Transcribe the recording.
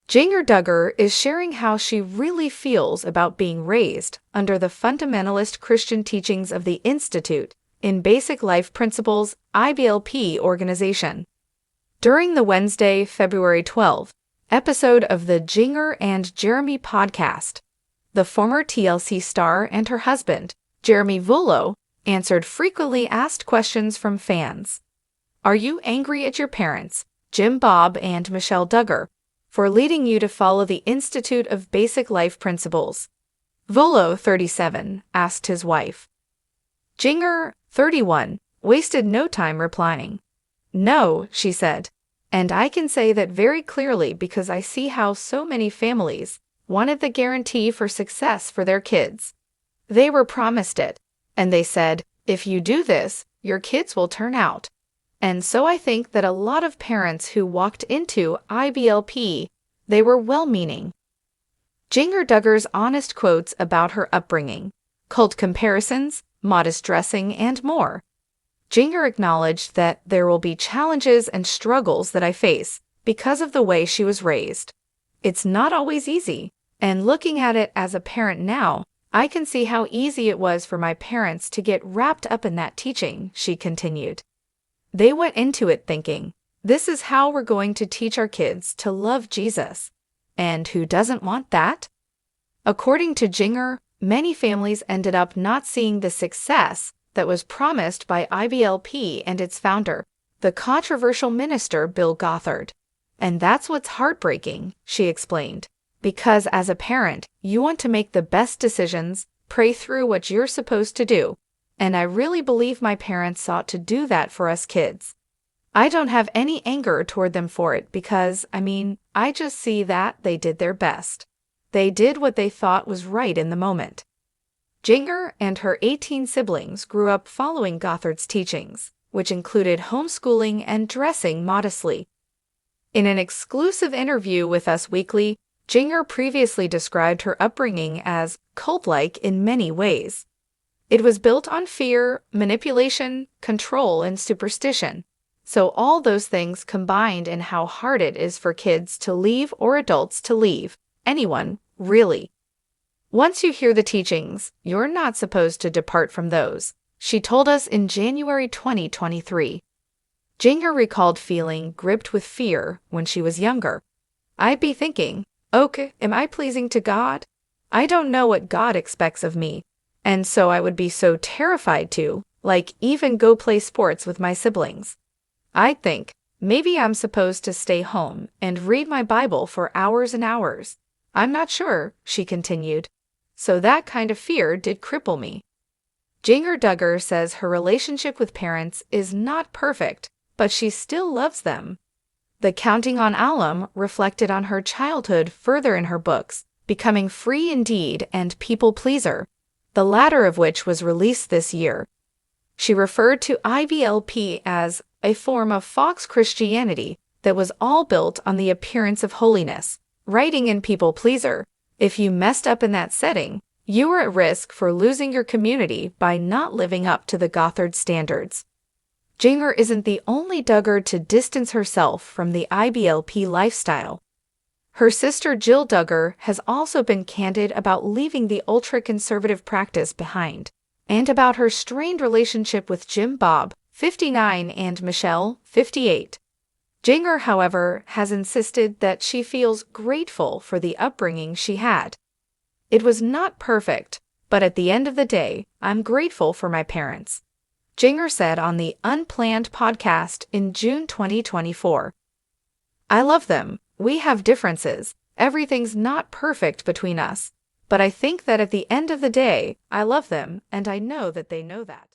Jinger Duggar is sharing how she really feels about being raised under the fundamentalist Christian teachings of the Institute in Basic Life Principles IBLP organization. During the Wednesday, February 12th, episode of the Jinger and Jeremy podcast, the former TLC star and her husband, Jeremy Vullo, answered frequently asked questions from fans. Are you angry at your parents, Jim Bob and Michelle Duggar, for leading you to follow the Institute of Basic Life Principles? Vullo, 37, asked his wife. Jinger, 31, wasted no time replying. No, she said. And I can say that very clearly because I see how so many families wanted the guarantee for success for their kids. They were promised it, and they said, if you do this, your kids will turn out. And so I think that a lot of parents who walked into IBLP, they were well-meaning. Jinger Duggar's honest quotes about her upbringing, cult comparisons, modest dressing, and more. Jinger acknowledged that there will be challenges and struggles that I face because of the way she was raised. It's not always easy, and looking at it as a parent now, I can see how easy it was for my parents to get wrapped up in that teaching, she continued. They went into it thinking, this is how we're going to teach our kids to love Jesus. And who doesn't want that? According to Jinger, many families ended up not seeing the success that was promised by IBLP and its founder, the controversial minister Bill Gothard. And that's what's heartbreaking, she explained, because as a parent, you want to make the best decisions, pray through what you're supposed to do. And I really believe my parents sought to do that for us kids. I don't have any anger toward them for it because, I just see that they did their best. They did what they thought was right in the moment. Jinger and her 18 siblings grew up following Gothard's teachings, which included homeschooling and dressing modestly. In an exclusive interview with Us Weekly, Jinger previously described her upbringing as cult-like in many ways. It was built on fear, manipulation, control, and superstition. So all those things combined in how hard it is for kids to leave or adults to leave. Anyone, really. Once you hear the teachings, you're not supposed to depart from those, she told us in January 2023. Jinger recalled feeling gripped with fear when she was younger. I'd be thinking, okay, am I pleasing to God? I don't know what God expects of me. And so I would be so terrified to, even go play sports with my siblings. I'd think, maybe I'm supposed to stay home and read my Bible for hours and hours. I'm not sure, she continued. So that kind of fear did cripple me. Jinger Duggar says her relationship with parents is not perfect, but she still loves them. The counting on alum reflected on her childhood further in her books, Becoming Free Indeed and People Pleaser, the latter of which was released this year. She referred to IBLP as a form of Fox Christianity that was all built on the appearance of holiness, writing in People Pleaser. If you messed up in that setting, you were at risk for losing your community by not living up to the Gothard standards. Jinger isn't the only Duggar to distance herself from the IBLP lifestyle. Her sister Jill Duggar has also been candid about leaving the ultra-conservative practice behind, and about her strained relationship with Jim Bob, 59, and Michelle, 58. Jinger, however, has insisted that she feels grateful for the upbringing she had. It was not perfect, but at the end of the day, I'm grateful for my parents, Jinger said on the Unplanned podcast in June 2024. I love them. We have differences. Everything's not perfect between us. But I think that at the end of the day, I love them, and I know that they know that.